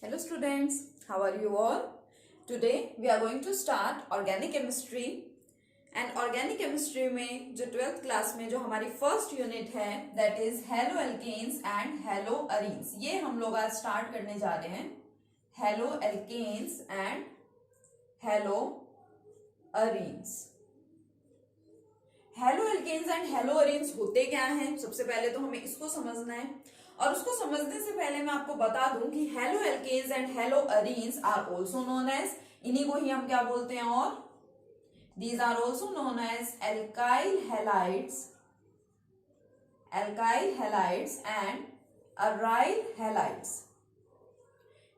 Hello students, how are you all? Today we are going to start organic chemistry and organic chemistry में जो 12th class में जो हमारी first unit है that is haloalkanes and haloarenes, ये हम लोग आज स्टार्ट करने जा रहे हैं। Haloalkanes and haloarenes. Haloalkanes and haloarenes होते क्या हैं? सबसे पहले तो हमें इसको समझना है और उसको समझने से पहले मैं आपको बता दूं कि haloalkanes and haloarenes are also known as, इन्हीं को ही हम क्या बोलते हैं, और these are also known as alkyl halides and aryl halides.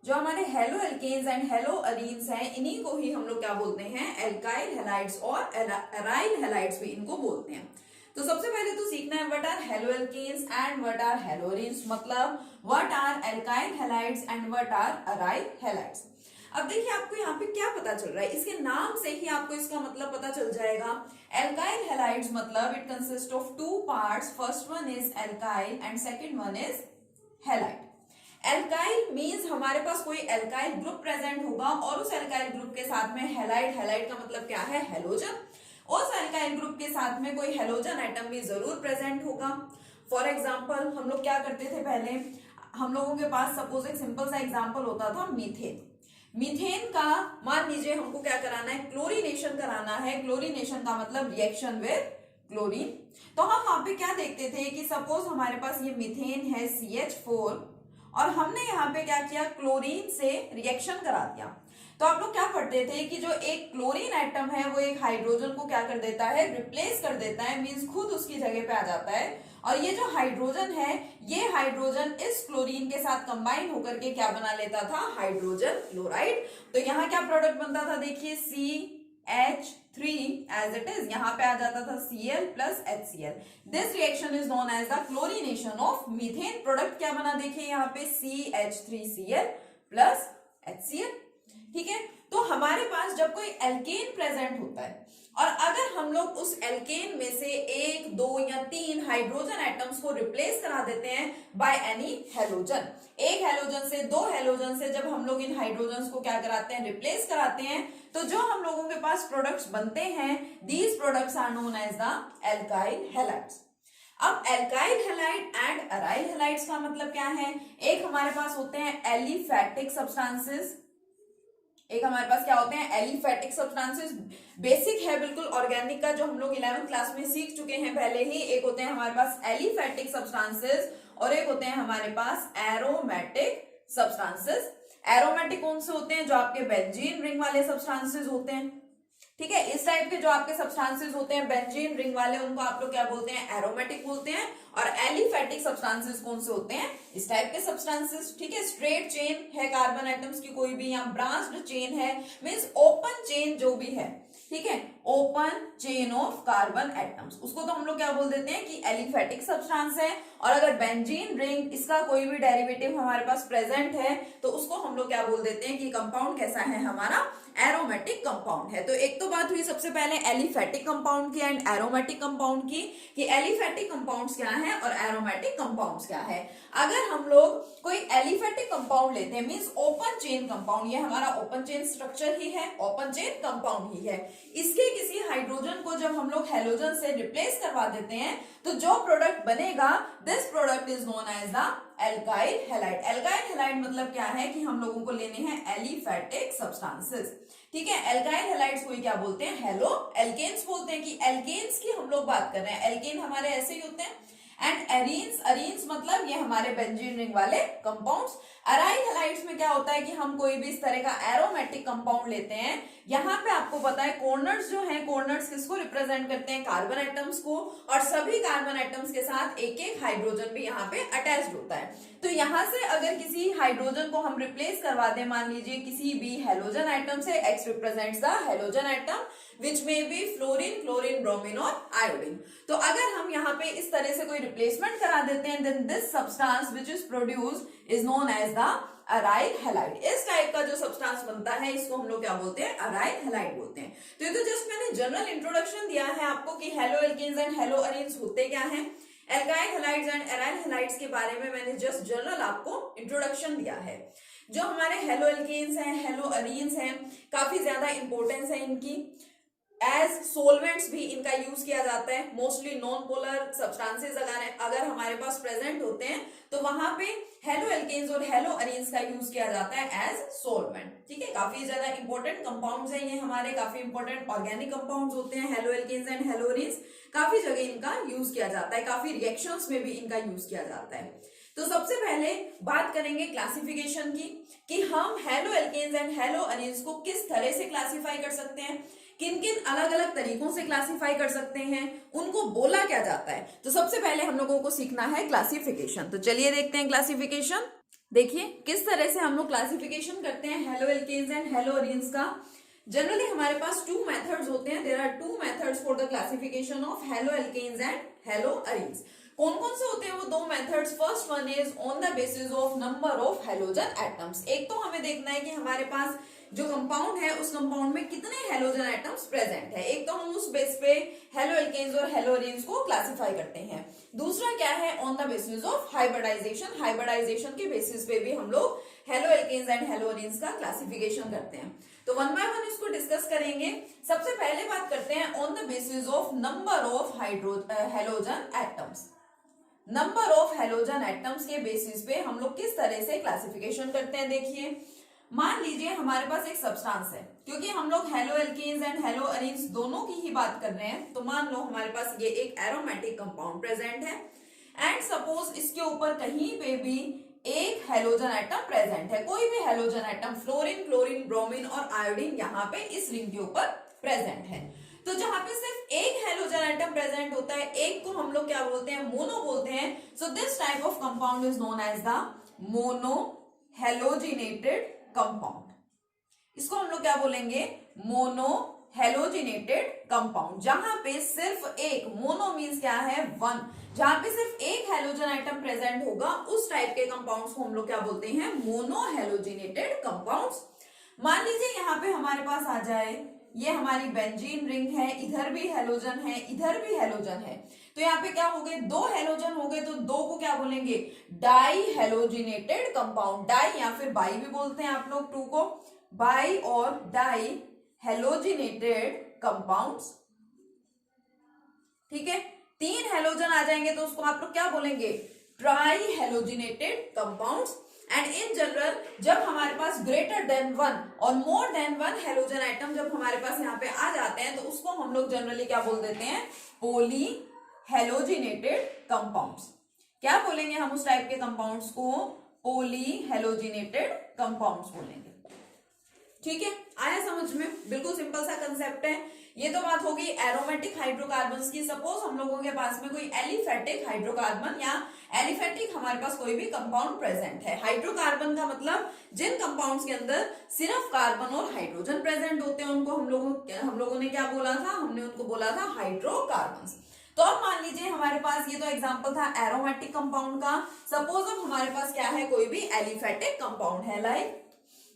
जो हमारे haloalkanes and haloarenes हैं, इन्हीं को ही हम लोग क्या बोलते हैं, एल्काइल हैलाइड्स और अराइल हैलाइड्स भी इनको बोलते हैं। तो सबसे पहले तो सीखना है what are haloalkanes and what are haloarenes, मतलब what are alkyl halides and what are aryl halides. अब देखिए आपको यहाँ पे क्या पता चल रहा है, इसके नाम से ही आपको इसका मतलब पता चल जाएगा। एल्काइल हैलाइड्स मतलब it consist of two parts, first one is alkyl and second one is halide. Alkyl means हमारे पास कोई एल्काइल ग्रुप प्रेजेंट होगा और उस एल्काइल ग्रुप के साथ में हैलाइड, हैलाइड का मतलब क्या है, हैलोजन। उस एल्काइल ग्रुप के साथ में कोई हैलोजन एटम भी जरूर प्रेजेंट होगा। फॉर एग्जांपल हम लोग क्या करते थे पहले, हम लोगों के पास सपोज एक सिंपल सा एग्जांपल होता था मीथेन। मीथेन का मान लीजिए हमको क्या कराना है, क्लोरीनेशन कराना है। क्लोरीनेशन का मतलब रिएक्शन विद क्लोरीन। तो हम वहां पे क्या देखते थे कि सपोज हमारे पास ये मीथेन है CH4 और हमने यहाँ पे क्या किया, क्लोरीन से रिएक्शन करा दिया। तो आप लोग क्या पढ़ते थे कि जो एक क्लोरीन एटम है वो एक हाइड्रोजन को क्या कर देता है, रिप्लेस कर देता है, मींस खुद उसकी जगह पे आ जाता है। और ये जो हाइड्रोजन है, ये हाइड्रोजन इस क्लोरीन के साथ कंबाइन होकर के क्या बना लेता था, हाइड्रोजन क्लोराइड। तो यहाँ क्या प्रोडक्ट बनता था, देखिए CH3 एज इट इज, यहाँ पे आ जाता था Cl plus HCl। This reaction is known as the chlorination of methane. Product क्या बना, देखिए यहाँ पे CH3Cl प्लस HCl। ठीक है, तो हमारे पास जब कोई एल्केन प्रेजेंट होता है और अगर हम लोग उस एल्केन में से एक, दो या तीन हाइड्रोजन एटम्स को रिप्लेस करा देते हैं बाय एनी हैलोजन, एक हैलोजन से, दो हैलोजन से, जब हम लोग इन हाइड्रोजन को क्या कराते हैं, रिप्लेस कराते हैं, तो जो हम लोगों के पास प्रोडक्ट्स बनते हैं, these products are known as the alkyl halides. अब alkyl halide and aryl halides का मतलब क्या है, एक हमारे पास होते हैं एलिफैटिक सब्सटेंसेस, एक हमारे पास क्या होते हैं, एलिफैटिक सब्सटेंसेस। बेसिक है बिल्कुल ऑर्गेनिक का, जो हम लोग 11th क्लास में सीख चुके हैं पहले ही। एक होते हैं हमारे पास एलिफैटिक सब्सटेंसेस और एक होते हैं हमारे पास एरोमेटिक सब्सटेंसेस। एरोमेटिक कौन से होते हैं, जो आपके बेंजीन रिंग वाले सब्सटेंसेस होते हैं। ठीक है, इस टाइप के जो आपके सब्सटेंसेस होते हैं बेंजीन रिंग वाले, उनको आप लोग क्या बोलते हैं, एरोमेटिक बोलते हैं। और एलिफैटिक सब्सटेंसेस कौन से होते हैं, इस टाइप के सब्सटेंसेस। ठीक है, स्ट्रेट चेन है कार्बन एटम्स की कोई भी, या ब्रांच्ड चेन है, मींस ओपन चेन जो भी है, ठीक है, open chain of carbon atoms, उसको तो हम लोग क्या बोल देते हैं कि एलिफैटिक सब्सटेंस है। और अगर बेंजीन रिंग, इसका कोई भी डेरिवेटिव हमारे पास प्रेजेंट है, तो उसको हम लोग क्या बोल देते हैं कि कंपाउंड कैसा है हमारा, एरोमेटिक कंपाउंड है। तो एक तो बात हुई सबसे पहले एलिफैटिक कंपाउंड की एंड एरोमेटिक कंपाउंड की, कि एलिफैटिक कंपाउंड्स क्या है और एरोमेटिक कंपाउंड्स क्या है। अगर हम लोग कोई एलिफैटिक कंपाउंड लेते हैं, मींस ओपन चेन कंपाउंड, ये हमारा ओपन चेन स्ट्रक्चर ही है, ओपन चेन कंपाउंड ही है। इसके किसी हाइड्रोजन को जब हम लोग हैलोजन से रिप्लेस करवा देते हैं, तो जो प्रोडक्ट बनेगा, this product is known as the alkyl halide. Alkyl halide मतलब क्या है कि हम लोगों को लेने हैं एलिफैटिक सब्सटेंसेस। ठीक है, एल्काइल हैलाइड्स को क्या बोलते हैं, हेलो एल्केन्स बोलते हैं, कि एल्केन्स की हम लोग बात कर रहे हैं। एल्केन हमारे ऐसे ही होते हैं। एंड एरीन्स, अरीन्स मतलब ये हमारे बेंजीन रिंग वाले कंपाउंड्स। अराइल हैलाइड्स में क्या होता है कि हम कोई भी इस तरह का एरोमेटिक कंपाउंड लेते हैं। यहाँ पे आपको पता है कॉर्नर्स जो हैं, कॉर्नर्स किसको रिप्रेजेंट करते हैं, कार्बन एटम्स को, और सभी कार्बन एटम्स के साथ एक एक हाइड्रोजन भी यहाँ पे अटैच्ड होता है। तो यहाँ से अगर किसी हाइड्रोजन को हम रिप्लेस करवा दें, मान लीजिए किसी भी हैलोजन एटम से, x represents the halogen atom which में बी फ्लोरीन, क्लोरीन, ब्रोमीन और आयोडीन। तो अगर हम यहाँ पे इस तरह से कोई रिप्लेसमेंट करा देते हैं, then this substance which is produced is known as the aryl halide. इस टाइप का जो सब्सटेंस बनता है, इसको हम लोग क्या बोलते हैं, अराइल हैलाइड बोलते हैं। तो ये तो जस्ट मैंने जनरल इंट्रोडक्शन दिया है आपको कि haloalkanes and haloarenes होते क्या हैं। Alkyl halides and aryl halides के बारे में मैंने जस्ट जनरल आपको इंट्रोडक्शन दिया है। जो हमारे हेलो एल्केन्स हैं, हेलो अरीन्स हैं, काफी ज्यादा इंपॉर्टेंस है इनकी। एज सोलवेंट्स भी इनका यूज किया जाता है। मोस्टली नॉन पोलर सब्सटेंसेस अगर हमारे पास प्रेजेंट होते हैं तो वहां पे हेलो एल्केन्स और हेलो अरीन्स का यूज किया जाता है एज सोलवेंट। ठीक है, काफी ज्यादा इंपॉर्टेंट कंपाउंड्स हैं ये हमारे, काफी इंपॉर्टेंट ऑर्गेनिक कंपाउंड्स होते हैं haloalkanes and haloarenes. काफी जगह इनका यूज किया जाता है, काफी रिएक्शंस में भी इनका यूज किया जाता है। तो सबसे पहले बात करेंगे क्लासिफिकेशन की कि हम haloalkanes and haloarenes को किस तरह से क्लासिफाई कर सकते हैं, किन किन अलग अलग तरीकों से क्लासिफाई कर सकते हैं, उनको बोला क्या जाता है। तो सबसे पहले हम लोगों को सीखना है क्लासिफिकेशन। तो चलिए देखते हैं क्लासिफिकेशन। देखिए किस तरह से हम लोग क्लासिफिकेशन करते हैं haloalkanes and haloarenes का। जनरली हमारे पास 2 मेथड्स होते हैं। There are 2 methods for the classification of haloalkanes and haloarenes. कौन कौन से होते हैं वो 2 methods? First one is on the basis of number of halogen atoms. एक तो हमें देखना है कि हमारे पास जो कंपाउंड है उस कंपाउंड में कितने हैलोजन एटम्स प्रेजेंट है। एक तो हम उस बेस पे हेलो एल्केन्स और हेलो अरीन्स को क्लासिफाई करते हैं। दूसरा क्या है? On the basis of hybridization. Hybridization के बेसिस पे भी हम लोग haloalkanes and haloarenes का क्लासिफिकेशन करते हैं। तो वन बाय वन इसको डिस्कस करेंगे। सबसे पहले बात करते हैं on the basis of number of halogen atoms. Number of halogen atoms के बेसिस पे हम लोग किस तरह से क्लासिफिकेशन करते हैं। देखिए मान लीजिए हमारे पास एक सब्सटेंस है, क्योंकि हम लोग haloalkanes and haloarenes दोनों की ही बात कर रहे हैं, तो मान लो हमारे पास ये एक एरोमेटिक कंपाउंड प्रेजेंट है एंड सपोज इसके ऊपर कहीं पे भी एक हैलोजन एटम प्रेजेंट है। कोई भी halogen atom, fluorine, chlorine, bromine और आयोडीन यहाँ पे इस रिंग के ऊपर प्रेजेंट है। तो जहां पे सिर्फ एक हैलोजन एटम प्रेजेंट होता है, एक को हम लोग क्या बोलते हैं? मोनो बोलते हैं। So this type of compound is known as the monohalogenated compound. इसको हम लोग क्या बोलेंगे? Monohalogenated compound. जहां पे सिर्फ एक, मोनो मीन्स क्या है? 1, जहां पे सिर्फ एक हैलोजन आइटम प्रेजेंट होगा उस टाइप के कंपाउंड्स को हम लोग क्या बोलते हैं? Mono halogenated compounds. मान लीजिए यहाँ पे हमारे पास आ जाए, ये हमारी बेंजीन रिंग है, इधर भी हैलोजन है, इधर भी हैलोजन है, तो यहाँ पे क्या हो गए? 2 हैलोजन हो गए, तो 2 को क्या बोलेंगे? Die halogenated compound. डाई या फिर बाई भी बोलते हैं आप लोग 2 को, बाई और डाई हैलोजिनेटेड कंपाउंड्स। ठीक है, 3 हैलोजन आ जाएंगे तो उसको आप लोग क्या बोलेंगे? Try halogenated compounds. And in general जब हमारे पास ग्रेटर देन 1 और मोर देन 1 हैलोजन आइटम जब हमारे पास यहाँ पे आ जाते हैं तो उसको हम लोग जनरली क्या बोल देते हैं? Poly halogenated compounds. क्या बोलेंगे हम उस टाइप के कंपाउंड्स को? पॉली हैलोजिनेटेड कंपाउंड्स बोलेंगे। ठीक है, आया समझ में? बिल्कुल सिंपल सा कंसेप्ट है। ये तो बात होगी एरोमेटिक हाइड्रोकार्बन्स की। सपोज हम लोगों के पास में कोई एलिफेटिक हाइड्रोकार्बन या एलिफेटिक हमारे पास कोई भी कंपाउंड प्रेजेंट है। हाइड्रोकार्बन का मतलब जिन कंपाउंड्स के अंदर सिर्फ कार्बन और हाइड्रोजन प्रेजेंट होते हैं उनको हम लोगों ने क्या बोला था? हमने उनको बोला था हाइड्रोकार्बन्स। तो अब मान लीजिए हमारे पास, ये तो एग्जांपल था एरोमेटिक कंपाउंड का। सपोज अब हमारे पास क्या है? कोई भी एलिफेटिक कंपाउंड है, लाइक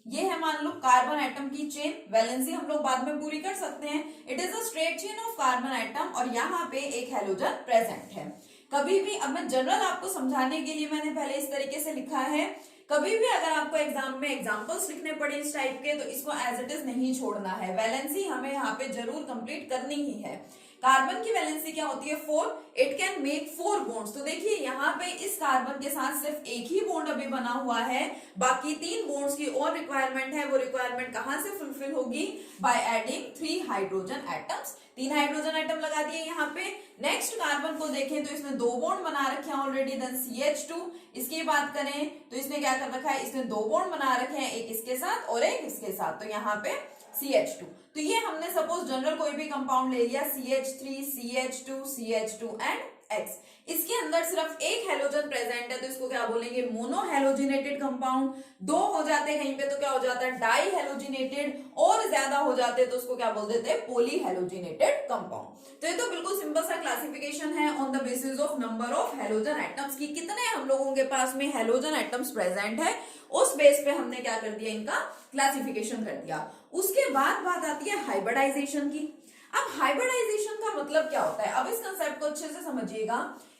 ये है मान लो कार्बन एटम की चेन। वैलेंसी हम लोग बाद में पूरी कर सकते हैं। It is a straight chain of carbon atom और यहाँ पे एक हैलोजन प्रेजेंट है। कभी भी, अब मैं जनरल आपको समझाने के लिए मैंने पहले इस तरीके से लिखा है, कभी भी अगर आपको एग्जाम में एग्जांपल्स लिखने पड़े इस टाइप के तो इसको एज इट इज नहीं छोड़ना है। वैलेंसी हमें यहाँ पे जरूर कंप्लीट करनी ही है। कार्बन की वैलेंसी क्या होती है? 4। It can make 4 bonds. तो देखिए यहाँ पे इस कार्बन के साथ सिर्फ एक ही बॉन्ड अभी बना हुआ है, बाकी 3 बॉन्ड्स की और रिक्वायरमेंट है। वो रिक्वायरमेंट कहां से फुलफिल होगी? By adding 3 hydrogen atoms. 3 hydrogen atom लगा दिए यहाँ पे। नेक्स्ट कार्बन को देखें तो इसने 2 बॉन्ड बना रखे हैं ऑलरेडी, देन CH2। इसकी बात करें तो इसने क्या कर रखा है? इसने 2 बॉन्ड बना रखे हैं, एक इसके साथ और एक इसके साथ, तो यहाँ पे CH2। तो ये हमने सपोज जनरल कोई भी कंपाउंड ले लिया, CH3, CH2, CH2 and X। इसके अंदर सिर्फ एक हैलोजन प्रेजेंट है तो इसको क्या बोलेंगे? Monohalogenated compound. 2 हो जाते कहीं पे तो क्या हो जाता है? डाई हैलोजिनेटेड, और ज्यादा हो जाते तो उसको क्या बोल देते हैं? Poly halogenated compound. तो ये तो बिल्कुल सिंपल सा क्लासिफिकेशन है on the basis of number of halogen atoms की। कितने हम लोगों के पास में हैलोजन एटम्स प्रेजेंट है उस बेस पे हमने क्या कर दिया? इनका क्लासिफिकेशन कर दिया। उसके बाद बात आती है हाइब्रिडाइजेशन की। अब हाइब्रिडाइजेशन का मतलब क्या होता है? अब इस कंसेप्ट को अच्छे से समझिएगा।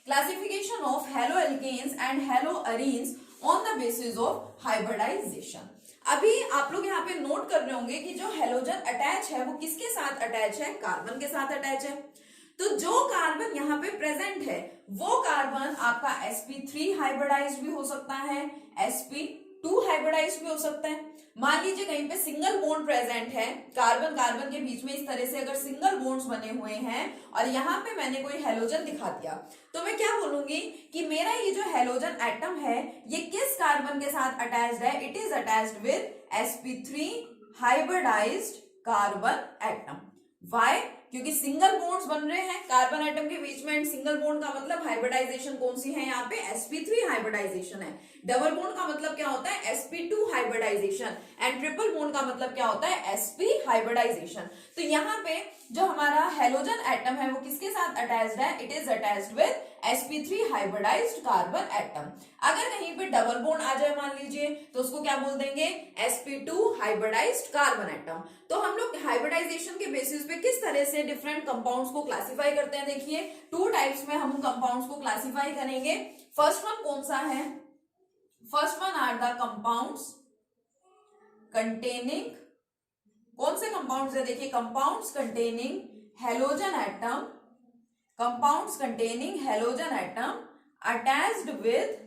Classification of haloalkanes and haloarenes on the basis of hybridization. अभी आप लोग यहाँ पे नोट कर रहे होंगे कि जो हेलोजन अटैच है वो किसके साथ अटैच है, कार्बन के साथ अटैच है। तो जो कार्बन यहाँ पे प्रेजेंट है वो कार्बन आपका sp3 हाइब्रिडाइज्ड भी हो सकता है, sp2 हाइब्रिडाइज्ड भी हो सकता है। मान लीजिए कहीं पे सिंगल बॉन्ड प्रेजेंट है, कार्बन कार्बन के बीच में इस तरह से अगर सिंगल बॉन्ड्स बने हुए हैं और यहाँ पे मैंने कोई हेलोजन दिखा दिया, तो मैं क्या बोलूंगी कि मेरा ये जो हेलोजन एटम है ये किस कार्बन के साथ अटैच्ड है, it is attached with sp3 hybridized carbon atom. Why? क्योंकि सिंगल बॉन्ड्स बन रहे हैं कार्बन एटम के बीच में, एंड सिंगल बॉन्ड का मतलब हाइब्रिडाइजेशन कौन सी है, यहाँ पे sp3 हाइब्रिडाइजेशन है। डबल बॉन्ड का मतलब क्या होता है, sp2 hybridisation, and triple bond का मतलब क्या होता है, sp हाइब्रिडाइजेशन। तो यहाँ पे जो हमारा हेलोजन एटम है वो किसके साथ अटैच्ड है, it is attached with sp3 hybridized carbon atom. अगर कहीं पे डबल बॉन्ड आ जाए मान लीजिए तो उसको क्या बोल देंगे, sp2 हाइब्रिडाइज्ड कार्बन एटम। तो हम लोग हाइब्रिडाइजेशन के बेसिस पे किस तरह से डिफरेंट कंपाउंड्स को क्लासिफाई करते हैं, देखिए टू टाइप्स में हम कंपाउंड्स को क्लासिफाई करेंगे। फर्स्ट वन कौन सा है, first one are the compounds containing, कौन से कंपाउंड्स है, देखिए compounds containing halogen atom, compounds containing halogen atom attached with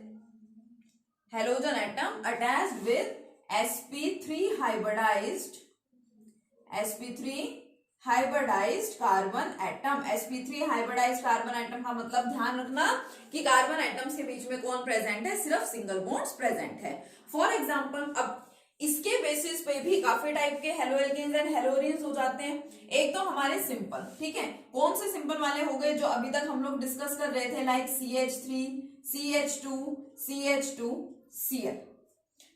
halogen atom attached with sp3 hybridized carbon atom. sp3 hybridized carbon atom का मतलब ध्यान रखना कि कार्बन एटम्स के बीच में कौन प्रेजेंट है, सिर्फ सिंगल बॉन्ड्स प्रेजेंट है। फॉर एग्जांपल अब इसके बेसिस पे भी काफी टाइप के haloalkanes and haloarenes हो जाते हैं। एक तो हमारे सिंपल, ठीक है, कौन से सिंपल वाले हो गए जो अभी तक हम लोग डिस्कस कर रहे थे, like CH3 CH2 CH2 Cl।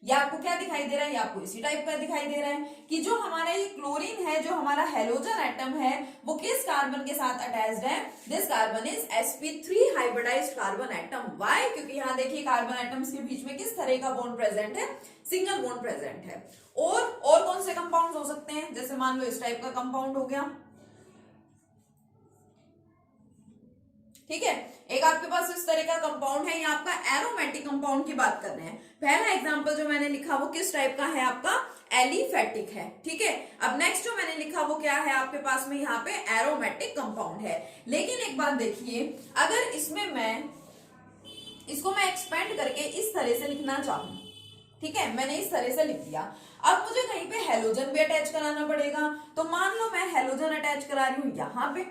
ये आपको क्या दिखाई दे रहा है, ये आपको इसी टाइप का दिखाई दे रहा है कि जो हमारा ये क्लोरीन है, जो हमारा हेलोजन एटम है वो किस कार्बन के साथ अटैच्ड है, this carbon is sp3 hybridized carbon atom. Why? क्योंकि यहाँ देखिए कार्बन एटम्स के बीच में किस तरह का बॉन्ड प्रेजेंट है, सिंगल बॉन्ड प्रेजेंट है। और कौन से कंपाउंड हो सकते हैं, जैसे मान लो इस टाइप का कंपाउंड हो गया, ठीक है। एक आपके पास इस तरह का कंपाउंड है, ये आपका एरोमेटिक कंपाउंड की बात कर रहे हैं। पहला एग्जांपल जो मैंने लिखा वो किस टाइप का है, आपका एलिफेटिक है, ठीक है। अब नेक्स्ट जो मैंने लिखा वो क्या है, आपके पास में यहाँ पे एरोमेटिक कंपाउंड है। लेकिन एक बात देखिए, अगर इसमें इसको मैं एक्सपेंड करके इस तरह से लिखना चाहूं, ठीक है, मैंने इस तरह से लिख दिया। अब मुझे कहीं पे हेलोजन भी अटैच कराना पड़ेगा, तो मान लो मैं हेलोजन अटैच करा रही हूं यहाँ पे,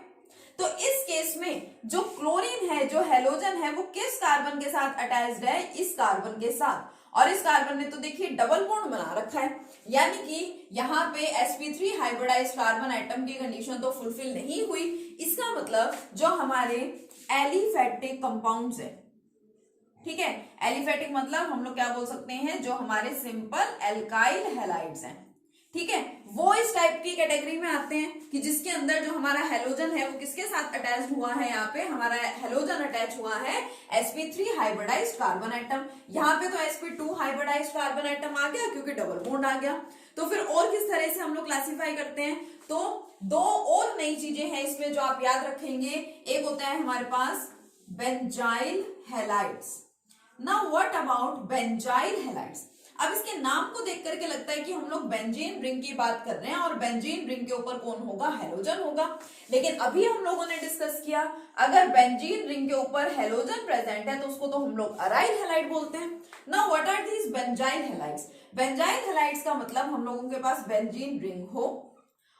तो इस केस में जो क्लोरीन है, जो हेलोजन है, वो किस कार्बन के साथ अटैच्ड है, इस कार्बन के साथ। और इस कार्बन ने तो देखिए डबल बॉन्ड बना रखा है, यानी कि यहाँ पे sp3 हाइब्रिडाइज्ड कार्बन एटम की कंडीशन तो फुलफिल नहीं हुई। इसका मतलब जो हमारे एलिफेटिक कंपाउंड्स है, ठीक है, एलिफेटिक मतलब हम लोग क्या बोल सकते हैं, जो हमारे सिंपल एल्काइल हैलाइड्स हैं, ठीक है, वो इस टाइप की कैटेगरी में आते हैं कि जिसके अंदर जो हमारा हेलोजन है वो किसके साथ अटैच हुआ है, यहाँ पे हमारा हेलोजन अटैच हुआ है sp3 हाइब्रिडाइज्ड कार्बन एटम। यहाँ पे तो sp2 हाइब्रिडाइज्ड कार्बन एटम आ गया क्योंकि डबल बॉन्ड आ गया। तो फिर और किस तरह से हम लोग क्लासिफाई करते हैं, तो दो और नई चीजें हैं इसमें जो आप याद रखेंगे। एक होता है हमारे पास benzyl halides. Now what about benzyl halides. अब इसके नाम को देख करके लगता है कि हम लोग बेंजीन रिंग की बात कर रहे हैं और बेंजीन रिंग के ऊपर कौन होगा, हेलोजन होगा। लेकिन अभी हम लोगों ने डिस्कस किया अगर बेंजीन रिंग के ऊपर हेलोजन प्रेजेंट है तो उसको तो हम लोग अराइल हैलाइड बोलते हैं। Now what are these benzyl halides. Benzyl halides का मतलब हम लोगों के पास बेंजीन रिंग हो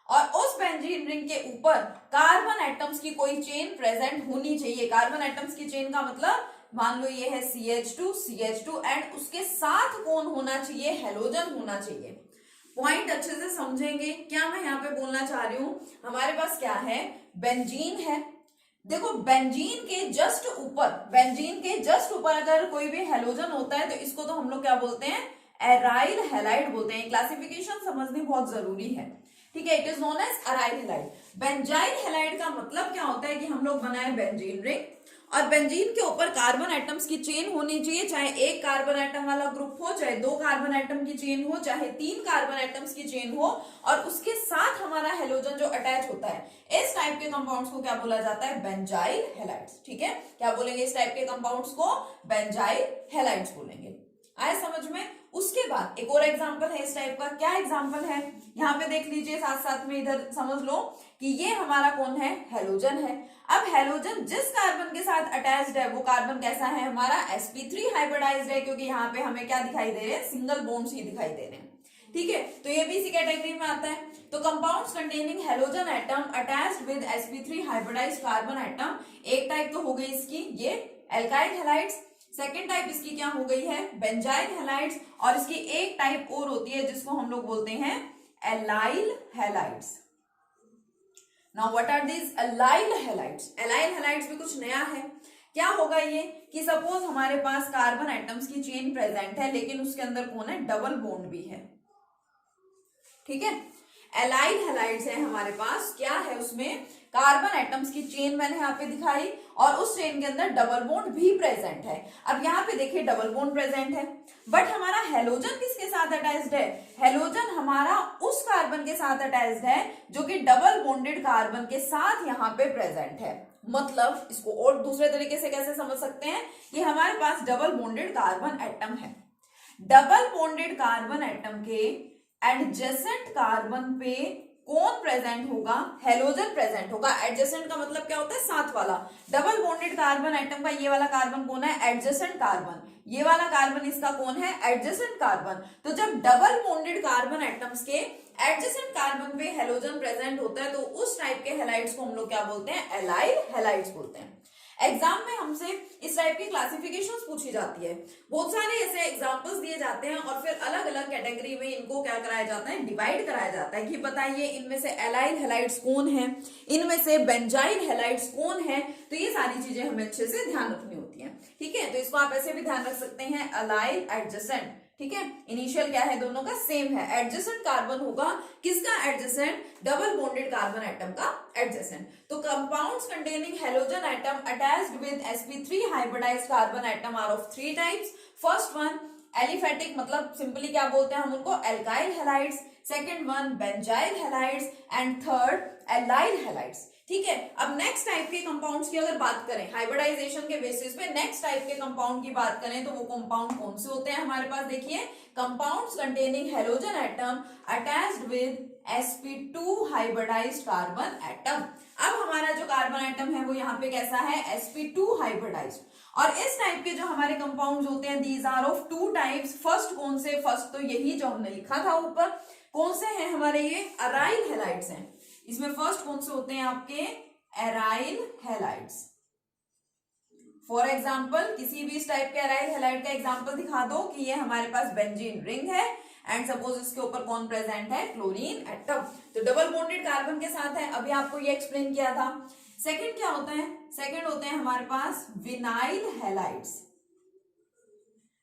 और उस बेंजीन रिंग के ऊपर कार्बन एटम्स की कोई चेन प्रेजेंट होनी चाहिए। कार्बन एटम्स की चेन का मतलब मान लो ये है CH2 एंड उसके साथ कौन होना चाहिए, हेलोजन होना चाहिए। पॉइंट अच्छे से समझेंगे क्या मैं यहाँ पे बोलना चाह रही हूं। हमारे पास क्या है, बेंजीन है, देखो बेंजीन के जस्ट ऊपर अगर कोई भी हेलोजन होता है तो इसको तो हम लोग क्या बोलते हैं, एराइल हैलाइड बोलते हैं। क्लासिफिकेशन समझनी बहुत जरूरी है, ठीक है। It is known as aryl halide. Benzyl halide का मतलब क्या होता है कि हम लोग बनाए बेंजीन रिंग और बेंजीन के ऊपर कार्बन एटम्स की चेन होनी चाहिए, चाहे एक कार्बन एटम वाला ग्रुप हो, चाहे दो कार्बन एटम की चेन हो, चाहे तीन कार्बन एटम्स की चेन हो, और उसके साथ हमारा हेलोजन जो अटैच होता है, इस टाइप के कंपाउंड्स को क्या बोला जाता है? Benzyl halides. ठीक है, क्या बोलेंगे इस टाइप के कंपाउंड्स को? बेंजाइल हैलाइड्स बोलेंगे। आया समझ में? उसके बाद एक और एग्जांपल है इस टाइप का। क्या एग्जांपल है? यहाँ पे देख लीजिए, साथ साथ में इधर समझ लो कि ये हमारा कौन है? हेलोजन है। अब हेलोजन जिस कार्बन के साथ अटैच्ड है वो कार्बन कैसा है? हमारा sp3 हाइब्रिडाइज्ड है, क्योंकि यहाँ पे हमें क्या दिखाई दे रहे हैं? सिंगल बॉन्ड्स ही दिखाई दे रहे हैं। ठीक है, तो ये भी इसी कैटेगरी में आता है। तो compounds containing halogen atom attached with sp3 hybridized carbon atom, एक टाइप तो हो गई इसकी ये एल्काइल हैलाइड्स, सेकेंड टाइप इसकी क्या हो गई है? बेंजाइल हैलाइड्स, और इसकी एक टाइप और होती है जिसको हम लोग बोलते हैं allyl halides. Now what are these allyl halides? Allyl halides भी कुछ नया है। क्या होगा ये कि सपोज हमारे पास कार्बन एटम्स की चेन प्रेजेंट है, लेकिन उसके अंदर कौन है? डबल बॉन्ड भी है। ठीक है, एलाइल हैलाइड्स है हमारे पास, क्या है उसमें? कार्बन एटम्स की चेन मैंने यहाँ पे दिखाई, और उस चेन के अंदर डबल बॉन्ड भी प्रेजेंट है। अब यहाँ पे देखिए डबल बॉन्ड प्रेजेंट है, बट हमारा हेलोजन किसके साथ अटैच्ड है? हेलोजन हमारा उस कार्बन के साथ अटैच्ड है जो कि डबल बॉन्डेड कार्बन के साथ यहाँ पे प्रेजेंट है। मतलब इसको और दूसरे तरीके से कैसे समझ सकते हैं कि हमारे पास डबल बॉन्डेड कार्बन एटम है, डबल बॉन्डेड कार्बन एटम के एडजेसेंट कार्बन पे कौन प्रेजेंट होगा? हेलोजन प्रेजेंट होगा। एडजेसेंट का मतलब क्या होता है? साथ वाला। डबल बॉन्डेड कार्बन एटम का ये वाला कार्बन कौन है? Adjacent carbon. ये वाला कार्बन इसका कौन है? Adjacent carbon. तो जब डबल बॉन्डेड कार्बन एटम्स के एडजेसेंट कार्बन पे हेलोजन प्रेजेंट होता है, तो उस टाइप के हैलाइड्स को हम लोग क्या बोलते हैं? एलाइल हैलाइड्स बोलते हैं। एग्जाम में हमसे इस टाइप की क्लासिफिकेशंस पूछी जाती है, बहुत सारे ऐसे एग्जांपल्स दिए जाते हैं, और फिर अलग अलग कैटेगरी में इनको क्या कराया जाता है? डिवाइड कराया जाता है कि बताइए इनमें से एलाइल हैलाइड्स कौन है, इनमें से बेंजाइल हैलाइड्स कौन है। तो ये सारी चीजें हमें अच्छे से ध्यान रखनी होती है। ठीक है, तो इसको आप ऐसे भी ध्यान रख सकते हैं, एलाइल एडजेसेंट। ठीक है, इनिशियल क्या है? दोनों का सेम है। एडजेसेंट कार्बन होगा किसका? Adjacent double bonded carbon atom का एडजेसेंट। तो compounds containing halogen atom attached with sp3 hybridized carbon atom are of three types. First one aliphatic, मतलब सिंपली क्या बोलते हैं हम उनको? Alkyl halides. Second one benzyl halides, and third allyl halides. ठीक है, अब नेक्स्ट टाइप के कंपाउंड्स की अगर बात करें हाइब्रिडाइजेशन के बेसिस पे, नेक्स्ट टाइप के कंपाउंड की बात करें तो वो कंपाउंड कौन से होते हैं हमारे पास? देखिए, compounds containing halogen atom attached with sp2 hybridized carbon atom. अब हमारा जो कार्बन एटम है वो यहाँ पे कैसा है? sp2 hybridised. और इस टाइप के जो हमारे कंपाउंड्स होते हैं, these are of two types. First कौन से? फर्स्ट तो यही जो हमने लिखा था ऊपर, कौन से हैं हमारे? ये अराइल हैलाइड्स हैं। इसमें फर्स्ट कौन से होते हैं आपके? Aryl halides. फॉर एग्जाम्पल किसी भी इस टाइप के एराइल हैलाइड का एग्जाम्पल दिखा दो कि ये हमारे पास बेंजीन रिंग है, एंड सपोज इसके ऊपर कौन प्रेजेंट है? Chlorine atom. तो डबल बॉन्डेड कार्बन के साथ है, अभी आपको ये एक्सप्लेन किया था। सेकंड क्या होता है? सेकंड होते हैं हमारे पास vinyl halides.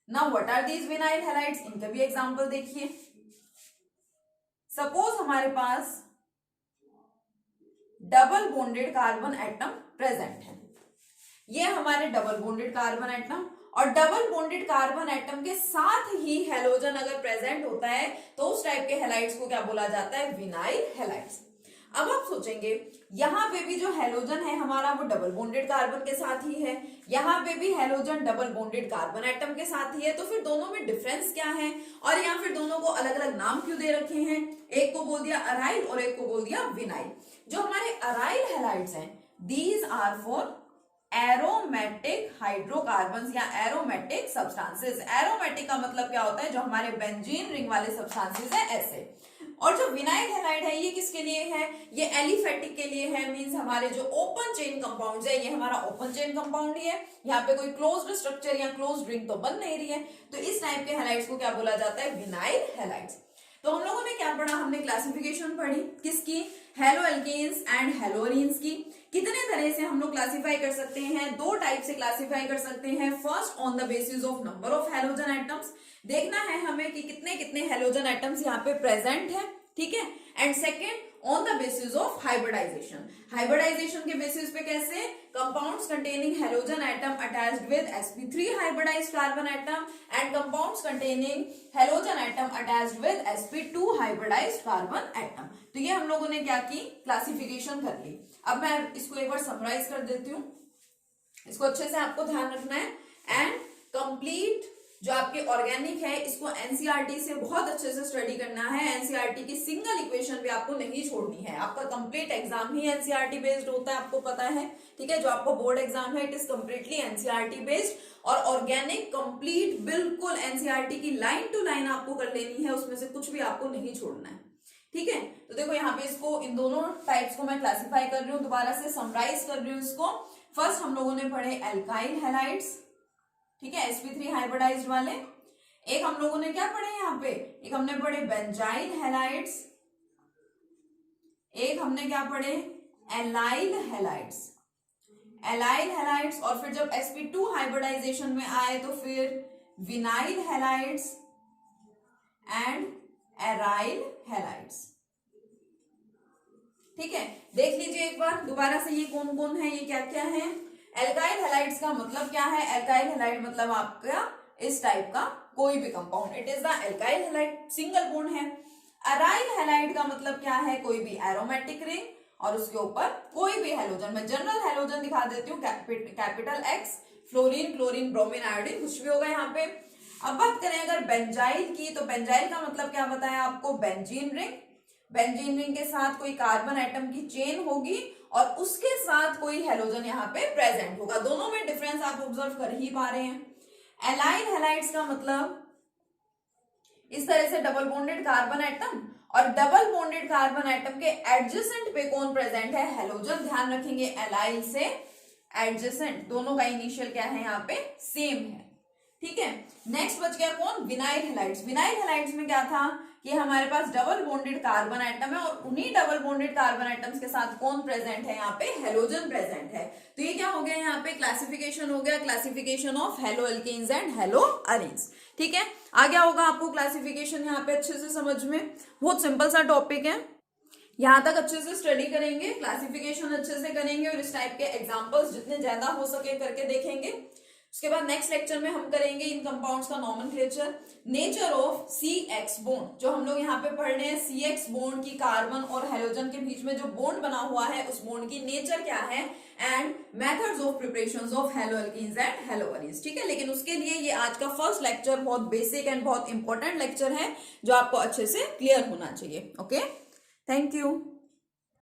Now what are these vinyl halides? इनका भी एग्जाम्पल देखिए। सपोज हमारे पास double bonded carbon atom present है, ये हमारे डबल बॉन्डेड कार्बन एटम, और डबल बॉन्डेड कार्बन एटम के साथ ही हेलोजन अगर प्रेजेंट होता है तो उस टाइप के हैलाइड्स को क्या बोला जाता है? Vinyl halides. अब आप सोचेंगे यहाँ पे भी जो हेलोजन है हमारा वो डबल बॉन्डेड कार्बन के साथ ही है, यहाँ पे भी halogen double bonded carbon atom के साथ ही है, तो फिर दोनों में डिफरेंस क्या है? और यहाँ फिर दोनों को अलग अलग नाम क्यों दे रखे हैं? एक को बोल दिया अराइल और एक को बोल दिया विनाइल। जो हमारे अराइल हैलाइड्स हैं, these are for aromatic hydrocarbons या एरोमेटिक सब्सटेंसेस। एरोमेटिक का मतलब क्या होता है? जो हमारे बेंजीन रिंग वाले सब्सटेंसेस है ऐसे। और जो विनाइल हैलाइड है ये किसके लिए है? ये एलिफेटिक के लिए है। मींस हमारे जो ओपन चेन कंपाउंड्स है, ये हमारा ओपन चेन कंपाउंड ही है, यहाँ पे कोई क्लोज्ड स्ट्रक्चर या क्लोज्ड रिंग तो बन नहीं रही है, तो इस टाइप के हैलाइड्स को क्या बोला जाता है? Vinyl halides. तो हम लोगों ने क्या पढ़ा? हमने क्लासिफिकेशन पढ़ी किसकी? हेलो एल्केन्स एंड हेलोरीन्स की। कितने तरह से हम लोग क्लासिफाई कर सकते हैं? दो टाइप से क्लासिफाई कर सकते हैं। First on the basis of number of halogen atoms, देखना है हमें कि कितने कितने हेलोजन एटम्स यहाँ पे प्रेजेंट है, ठीक है। And second on the basis of hybridization. Hybridization के बेसिस पे कैसे? Compounds containing halogen atom attached with sp3 hybridized carbon atom and compounds containing halogen atom attached with sp2 hybridized carbon atom. तो ये हम लोगों ने क्या की? क्लासिफिकेशन कर ली। अब मैं इसको एक बार समराइज कर देती हूँ, इसको अच्छे से आपको ध्यान रखना है। एंड कंप्लीट जो आपके ऑर्गेनिक है इसको एनसीईआरटी से बहुत अच्छे से स्टडी करना है। एनसीईआरटी की सिंगल इक्वेशन भी आपको नहीं छोड़नी है। आपका कंप्लीट एग्जाम ही एनसीईआरटी बेस्ड होता है, आपको पता है, ठीक है। जो आपको बोर्ड एग्जाम है it is completely NCERT based, और ऑर्गेनिक कंप्लीट बिल्कुल एनसीईआरटी की लाइन टू लाइन आपको कर लेनी है, उसमें से कुछ भी आपको नहीं छोड़ना है, ठीक है। तो देखो यहाँ पे इसको इन दोनों टाइप्स को मैं क्लासिफाई कर रही हूँ, दोबारा से समराइज कर रही हूँ इसको। फर्स्ट हम लोगों ने पढ़े एल्काइल हैलाइड्स, ठीक है, sp3 हाइब्रिडाइज्ड वाले। एक हम लोगों ने क्या पढ़े यहाँ पे? एक हमने पढ़े बेंजाइल हैलाइड्स, एक हमने क्या पढ़े? Allyl halides. एलाइल हैलाइड्स, और फिर जब sp2 हाइब्रिडाइजेशन में आए तो फिर vinyl halides and aryl halides, ठीक है। देख लीजिए एक बार दोबारा से ये कौन कौन है, ये क्या क्या है। एल्काइल हैलाइड्स का मतलब क्या है? एल्काइल हैलाइड मतलब आपका इस टाइप का कोई भी compound, it is the alkyl halide, single bond है। अराइल हैलाइड का मतलब क्या है? कोई भी एरोमेटिक रिंग और उसके ऊपर कोई भी हैलोजन। मैं जनरल हैलोजन दिखा देती हूँ, capital x, fluorine, chlorine, bromine, iodine, कुछ भी होगा यहाँ पे। अब बात करें अगर बेंजाइल की, तो बेंजाइल का मतलब क्या बताया आपको? Benzene ring. बेंजीन रिंग के साथ कोई कार्बन एटम की चेन होगी और उसके साथ कोई हैलोजन यहाँ पे प्रेजेंट होगा। दोनों में डिफरेंस आप ऑब्जर्व कर ही पा रहे हैं। एलाइल हैलाइड्स का मतलब इस तरह से डबल बॉन्डेड कार्बन एटम, और डबल बॉन्डेड कार्बन एटम के एडजेसेंट पे कौन प्रेजेंट है? हैलोजन। ध्यान रखेंगे एलाइल से एडजेसेंट, दोनों का इनिशियल क्या है यहाँ पे? सेम है, ठीक है। नेक्स्ट बच गया कौन? Vinyl halides. विनाइल हैलाइड्स में क्या था कि हमारे पास डबल बॉन्डेड कार्बन एटम है और उन्हीं डबल बॉन्डेड कार्बन एटम्स के साथ कौन प्रेजेंट है? यहाँ पे हैलोजन प्रेजेंट है। तो ये क्या हो गया यहाँ पे? क्लासिफिकेशन हो गया, classification of haloalkanes and haloarenes, ठीक है। आ गया होगा आपको क्लासिफिकेशन यहाँ पे अच्छे से समझ में। बहुत सिंपल सा टॉपिक है, यहां तक अच्छे से स्टडी करेंगे, क्लासिफिकेशन अच्छे से करेंगे और इस टाइप के एग्जाम्पल्स जितने ज्यादा हो सके करके देखेंगे। उसके बाद नेक्स्ट लेक्चर में हम करेंगे इन कंपाउंड्स का nomenclature, nature of CX bond. जो हम लोग यहाँ पे पढ़ रहे हैं CX बॉन्ड की, कार्बन और हेलोजन के बीच में जो बॉन्ड बना हुआ है उस बॉन्ड की नेचर क्या है, and methods of preparations of hello alkenes and haloarenes, ठीक है। लेकिन उसके लिए ये आज का फर्स्ट लेक्चर बहुत बेसिक एंड बहुत इंपॉर्टेंट लेक्चर है जो आपको अच्छे से क्लियर होना चाहिए। Okay, thank you.